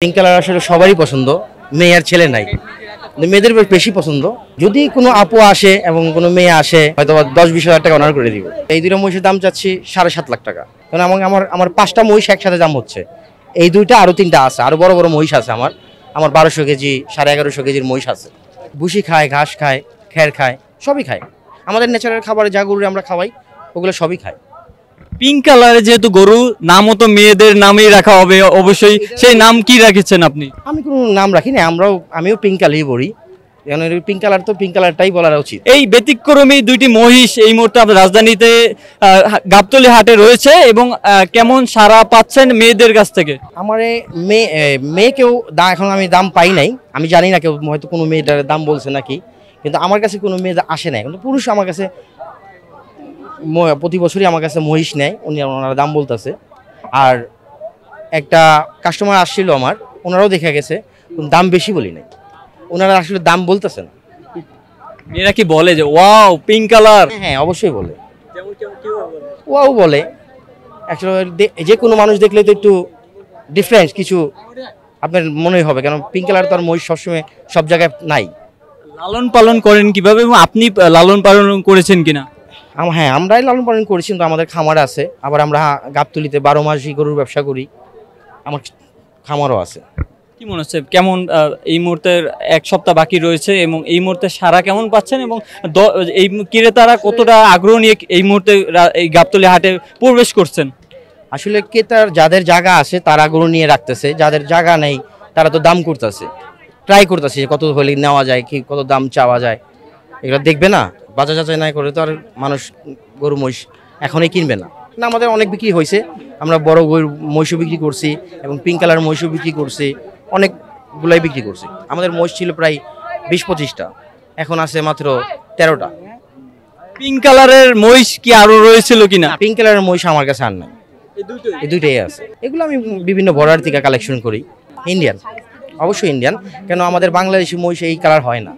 Pink colour আসলে সবারই পছন্দ, মেয়ে আর ছেলে নাই, মেয়েদের বেশি পছন্দ। যদি কোনো আপু আসে এবং কোনো মেয়ে আসে হয়তো 10-20 হাজার টাকা অনার করে দিব। এই দুইটা মহিষের দাম চাচ্ছি 7.5 লাখ টাকা, কারণ আমার আমার 5টা মহিষ একসাথে দাম হচ্ছে। এই দুইটা আরো 3টা আছে, আরো বড় বড় মহিষ আছে আমার 1200 কেজি 1150 কেজির মহিষ আছে। ভুসি খায়, ঘাস খায়, খের খায়, সবই খায়। আমাদের ন্যাচারাল খাবারে যা গরু আমরা খাওয়াই ওগুলো সবই খায়। পিঙ্ক কালারে যেহেতু গরু, নামও তো মেয়েদের নামেই রাখা হবে অবশ্যই, সেই নাম কি রেখেছেন আপনি? আমি কোনো নাম রাখি না, আমিও পিঙ্ক কালারই বলি, কারণ পিঙ্ক কালার তো পিঙ্ক কালারটাই বলা উচিত। এই ব্যতিক্রমী দুইটি মহিষ এই মুহূর্তে আপনার রাজধানীতে গাবতলী হাটে রয়েছে এবং কেমন সাড়া পাচ্ছেন মেয়েদের কাছ থেকে? আমার মেয়েকেও এখন আমি দাম পাই নাই, আমি জানি না কেউ হয়তো কোনো মেয়েটার দাম বলছে নাকি, কিন্তু আমার কাছে কোনো মেয়ে আসে নাই। কিন্তু পুরুষ আমার কাছে প্রতি বছরই আমার কাছে মহিষ নেয়, ওনারা দাম বলতেছে। আর একটা কাস্টমার আসছিল আমার, ওনারাও দেখে গেছে, দাম বেশি বলি নাই, ওনারা আসলে দাম বলতেছে না। মেয়েরা কি বলে যে ওয়াও পিঙ্ক কালার? হ্যাঁ অবশ্যই বলে, ওয়াও বলে। অ্যাকচুয়ালি যে কোনো মানুষ দেখলে তো একটু ডিফারেন্স কিছু আপনার মনেই হবে, কারণ পিঙ্ক কালার তো আর মহিষ সবসময় সব জায়গায় নাই। লালন পালন করেন কিভাবে এবং আপনি লালন পালন করেছেন কিনা? হ্যাঁ আমরাই লালন পালন করেছি, কিন্তু আমাদের খামার আছে, আবার আমরা গাবতলীতে 12 মাসই গরুর ব্যবসা করি, আমার খামারও আছে। কি মনে হচ্ছে কেমন এই মুহূর্তের এক সপ্তাহ বাকি রয়েছে এবং এই মুহূর্তে সারা কেমন পাচ্ছেন এবং এই ক্রেতারা কতটা আগ্রহ নিয়ে এই মুহূর্তে এই গাবতলী হাটে প্রবেশ করছেন? আসলে ক্রেতার যাদের জায়গা আছে তারা গরু নিয়ে রাখতেছে, যাদের জায়গা নেই তারা তো দাম করতেছে, ট্রাই করতেছে কত হলে নেওয়া যায়, কি কত দাম চাওয়া যায়, এগুলো দেখবে না। বাজার যাচাই না করে তো আর মানুষ গরু মহিষ এখনই কিনবে না। না, আমাদের অনেক বিক্রি হয়েছে, আমরা বড় গরু মহিষও বিক্রি করছি এবং পিঙ্ক কালার মহিষও বিক্রি করছি, অনেকগুলাই বিক্রি করছি। আমাদের মহিষ ছিল প্রায় 20-25টা, এখন আছে মাত্র 13টা। পিঙ্ক কালারের মহিষ কি আরো রয়েছিল কিনা? পিঙ্ক কালারের মহিষ আমার কাছে আর নাই, এই দুইটাই আছে। এগুলো আমি বিভিন্ন বর্ডার থেকে কালেকশন করি, ইন্ডিয়ান, অবশ্যই ইন্ডিয়ান, কেন আমাদের বাংলাদেশি মহিষ এই কালার হয় না।